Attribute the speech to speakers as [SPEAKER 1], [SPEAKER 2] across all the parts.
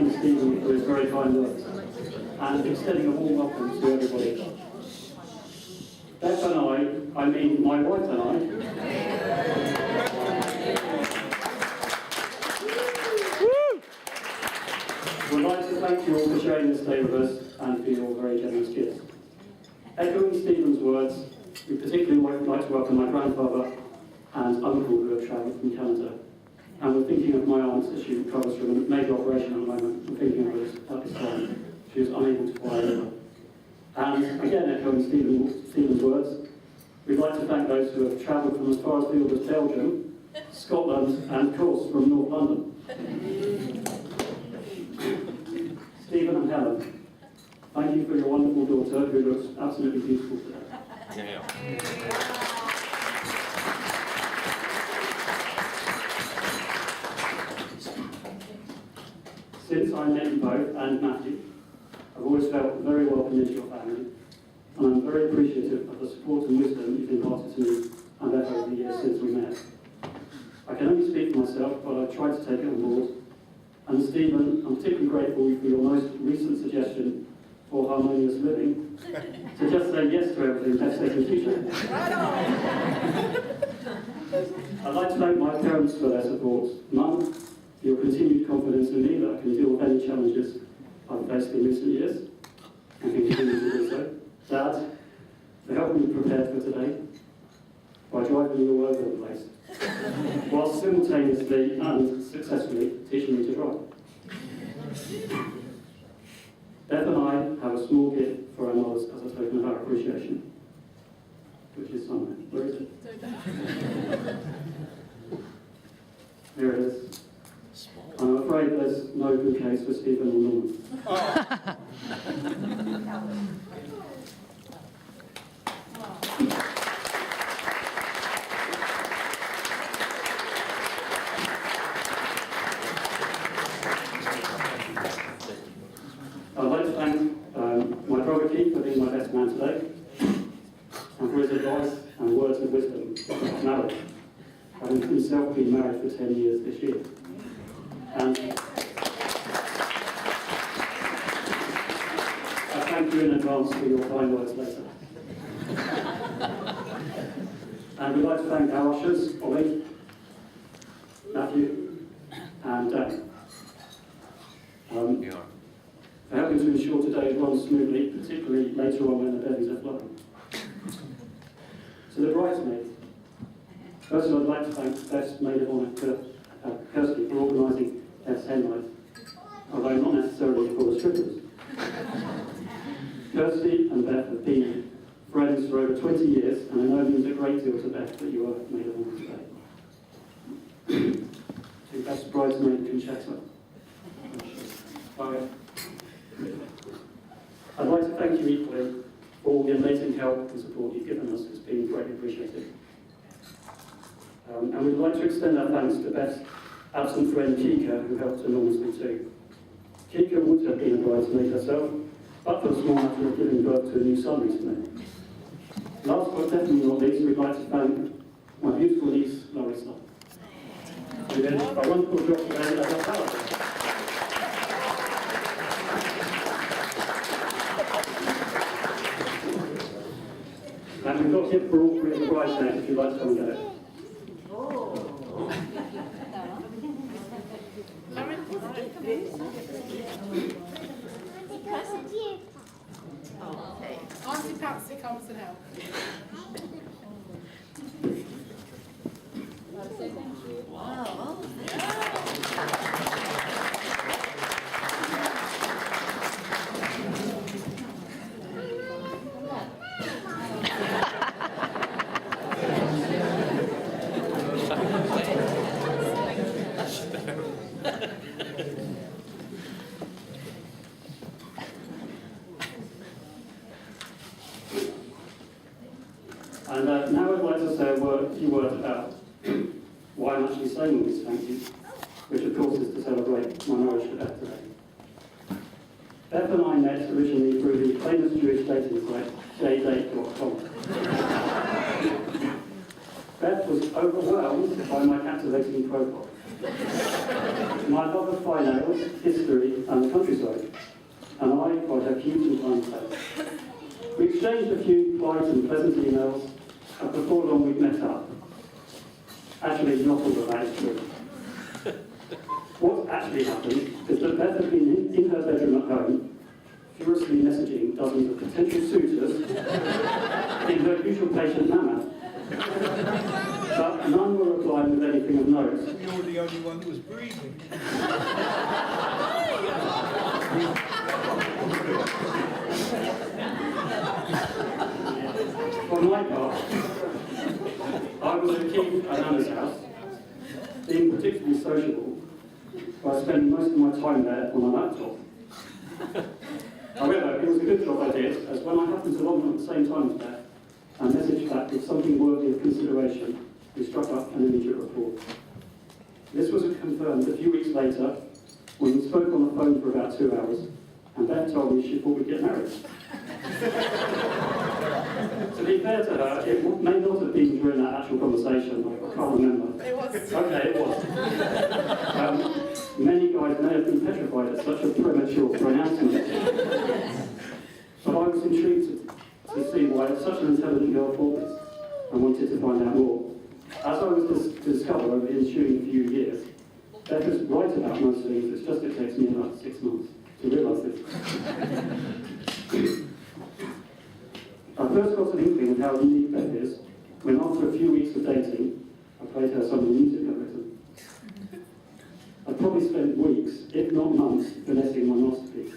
[SPEAKER 1] thanking Stephen for his very kind words and extending a warm welcome to everybody. Beth and I mean my wife and I, would like to thank you all for sharing this day with us and for your very generous gifts. Echoing Stephen's words, we particularly would like to welcome my grandfather and uncle who have travelled from Canada. And we're thinking of my aunt as she recovers from a major operation at the moment. We're thinking of her at this time. She was unable to fly over. And again, echoing Stephen's words, we'd like to thank those who have travelled from as far afield as Belgium, Scotland, and of course from North London. Stephen and Helen, thank you for your wonderful daughter who looks absolutely beautiful today. Since I met you both and Matthew, I've always felt very welcome into your family, and I'm very appreciative of the support and wisdom you've imparted to me and Beth over the years since we met. I can only speak for myself, but I've tried to take it on board. And Stephen, I'm particularly grateful for your most recent suggestion for harmonious living, to just say yes to everything Beth's taking future. I'd like to thank my parents for their support. Mum, your continued confidence in me that I can deal with any challenges I've faced in recent years, and can continue to do so. Dad, for helping me prepare for today, by driving me all over the place, whilst simultaneously and successfully teaching me to drive. Beth and I have a small gift for our mothers as a token of our appreciation, which is somewhere. Where is it? Here it is. I'm afraid there's no bouquets for Stephen or Norman. I'd like to thank my brother Keith for being my best man today, and for his advice and words of wisdom about marriage, having himself been married for 10 years this year. And I thank you in advance for your kind words later. And we'd like to thank our ushers, Ollie, Matthew, and Dan, for helping to ensure today runs smoothly, particularly later on when the bevies are flowing. To the bridesmaids, first I'd like to thank Beth's maid of honour, Kirsty, for organising Beth's hen night, although not necessarily for the strippers. Kirsty and Beth have been friends for over 20 years, and I know it means a great deal to Beth that you are maid of honour today. To Beth's bridesmaid, Conchetta. I'd like to thank you equally for all the amazing help and support you've given us. It's been greatly appreciated. And we'd like to extend our thanks to Beth's absent friend Kika, who helped enormously too. Kika would have been a bridesmaid herself, but for the small matter of giving birth to a new son recently. Last but definitely not least, we'd like to thank my beautiful niece, Larissa, who did a wonderful job today as a power. And we've got here for all three of the bridesmaids if you'd like to come and get it.
[SPEAKER 2] Auntie Patsy comes and helps. Wow.
[SPEAKER 1] And now I'd like to say a few words about why I'm actually saying all these thank yous, which of course is to celebrate my marriage to Beth today. Beth and I met originally through the famous Jewish dating site, jdate.com. Beth was overwhelmed by my captivating profile. My love of finance, history, and the countryside, and I have huge time space. We exchanged a few polite and pleasant emails, and before long we met up. Actually, not all of that is true. What actually happened is that Beth had been in her bedroom at home, furiously messaging dozens of potential suitors in her usual patient manner. But none were replying with anything of note.
[SPEAKER 3] You're the only one that was breathing.
[SPEAKER 1] For my part, I was a kid at Anna's house, being particularly sociable by spending most of my time there on my laptop. However, it was a good job I did, as when I happened to log on at the same time as Beth and messaged back with something worthy of consideration, we struck up an immediate rapport. This was confirmed a few weeks later when we spoke on the phone for about 2 hours, and Beth told me she thought we'd get married. To be fair to her, it may not have been during that actual conversation, I can't remember.
[SPEAKER 2] It was.
[SPEAKER 1] Okay, it was. Many guys may have been petrified at such a premature pronouncement. But I was intrigued to see why such an intelligent girl thought this, and wanted to find out more. As I was to discover over the ensuing few years, Beth was right about most things, it's just it takes me about 6 months to realise this. I first got an inkling of how unique Beth is when, after a few weeks of dating, I played her some of the music I'd written. I probably spent weeks, if not months, finessing my masterpiece.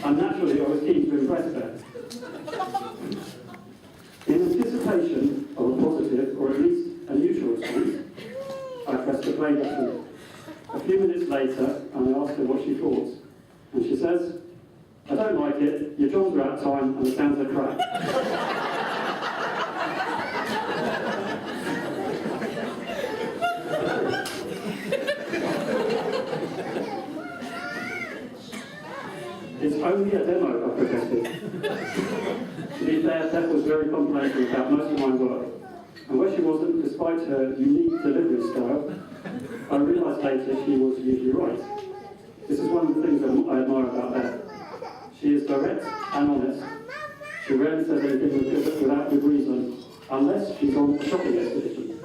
[SPEAKER 1] And naturally, I was keen to impress Beth. In anticipation of a positive, or at least a neutral response, I pressed the play button. A few minutes later, and I asked her what she thought, and she says, "I don't like it, your drums are out of time and the sounds are crap." It's only a demo, I protested. To be fair, Beth was very complimentary about most of my work, and where she wasn't, despite her unique delivery style, I realised later she was usually right. This is one of the things I admire about Beth. She is direct and honest. She rarely says anything without good reason, unless she's on a shopping expedition.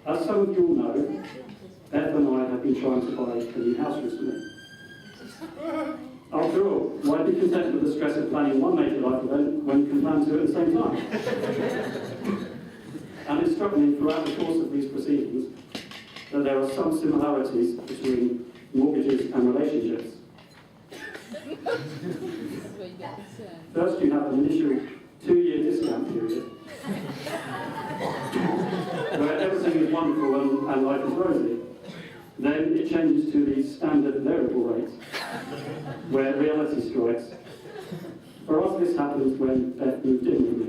[SPEAKER 1] As some of you all know, Beth and I have been trying to buy a new house recently. After all, why be content with the stress of planning one major life event when you can plan two at the same time? And it struck me throughout the course of these proceedings that there are some similarities between mortgages and relationships. First, you have an initial 2-year discount period where everything is wonderful and life is rosy. Then it changes to the standard variable rate, where reality strikes. For us, this happens when Beth moved in with me.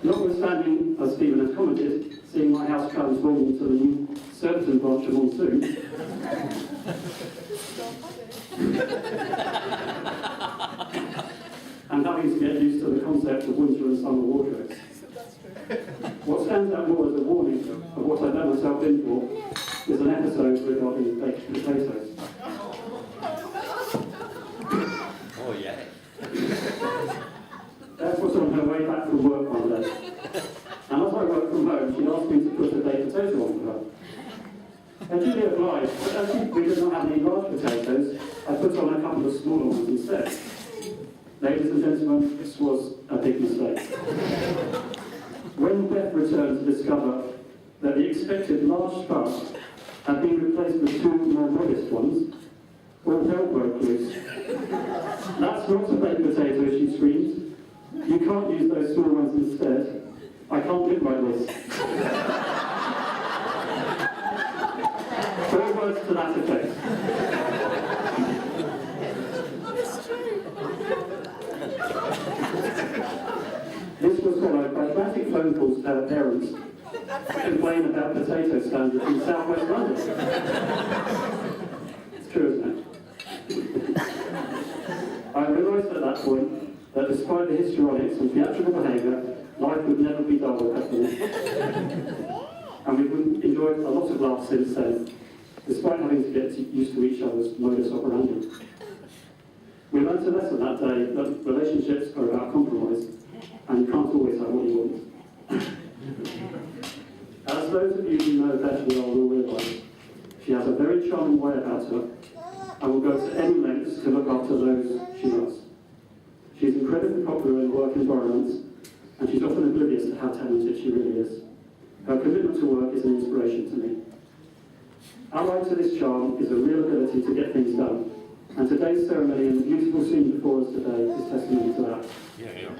[SPEAKER 1] Notwithstanding, as Stephen has commented, seeing my house transformed into the new Surbiton branch of Monsoon, and having to get used to the concept of winter and summer wardrobes. What stands out more as a warning of what I've let myself in for is an episode regarding baked potatoes.
[SPEAKER 4] Oh, yeah.
[SPEAKER 1] Beth was on her way back from work one day, and as I worked from home, she asked me to put a baked potato on for her. And duly obliged, but as we did not have any large potatoes, I put on a couple of smaller ones instead. Ladies and gentlemen, this was a big mistake. When Beth returned to discover that the expected large spuds had been replaced with 2 more modest ones, all hell broke loose. "That's not a baked potato," she screamed. "You can't use those small ones instead. I can't live like this." 4 words to that effect. This was followed by dramatic phone calls to her parents to complain about potato standards in southwest London. It's true, isn't it? I realised at that point that despite the histrionics and theatrical behaviour, life would never be dull with Bethany. And we've enjoyed a lot of laughs since then, despite having to get used to each other's modus operandi. We learned a lesson that day that relationships are about compromise, and you can't always have what you want. As those of you who know Beth well will realise, she has a very charming way about her, and will go to any lengths to look after those she loves. She's incredibly popular in work environments, and she's often oblivious to how talented she really is. Her commitment to work is an inspiration to me. Allied to this charm is a real ability to get things done, and today's ceremony and the beautiful scene before us today is testimony to that.
[SPEAKER 4] Yeah.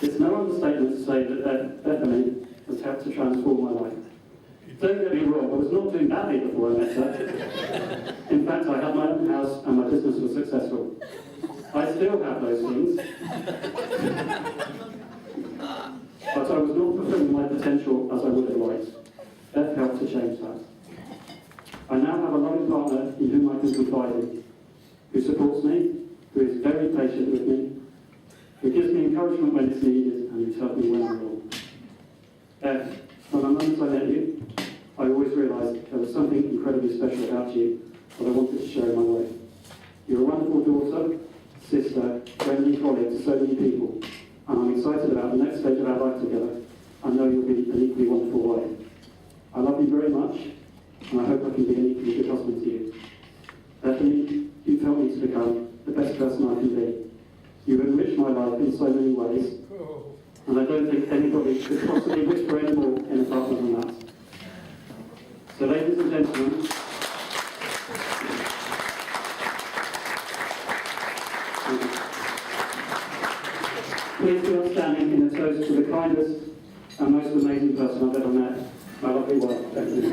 [SPEAKER 1] It's no understatement to say that Bethany has helped to transform my life. Don't get me wrong, I was not doing badly before I met her. In fact, I had my own house and my business was successful. I still have those things. But I was not fulfilling my potential as I would have liked. Beth helped to change that. I now have a loving partner in whom I can confide in, who supports me, who is very patient with me, who gives me encouragement when it's needed, and who tells me when I'm wrong. Beth, from the moment I met you, I always realised there was something incredibly special about you that I wanted to share in my life. You're a wonderful daughter, sister, friendly colleague to so many people, and I'm excited about the next stage of our life together. I know you'll be an equally wonderful wife. I love you very much, and I hope I can be an equally good husband to you. Bethany, you've helped me to become the best person I can be. You've enriched my life in so many ways, and I don't think anybody could possibly wish for any more in a partner than that. So, ladies and gentlemen, please be standing in a toast to the kindest and most amazing person I've ever met, my lovely wife, Bethany.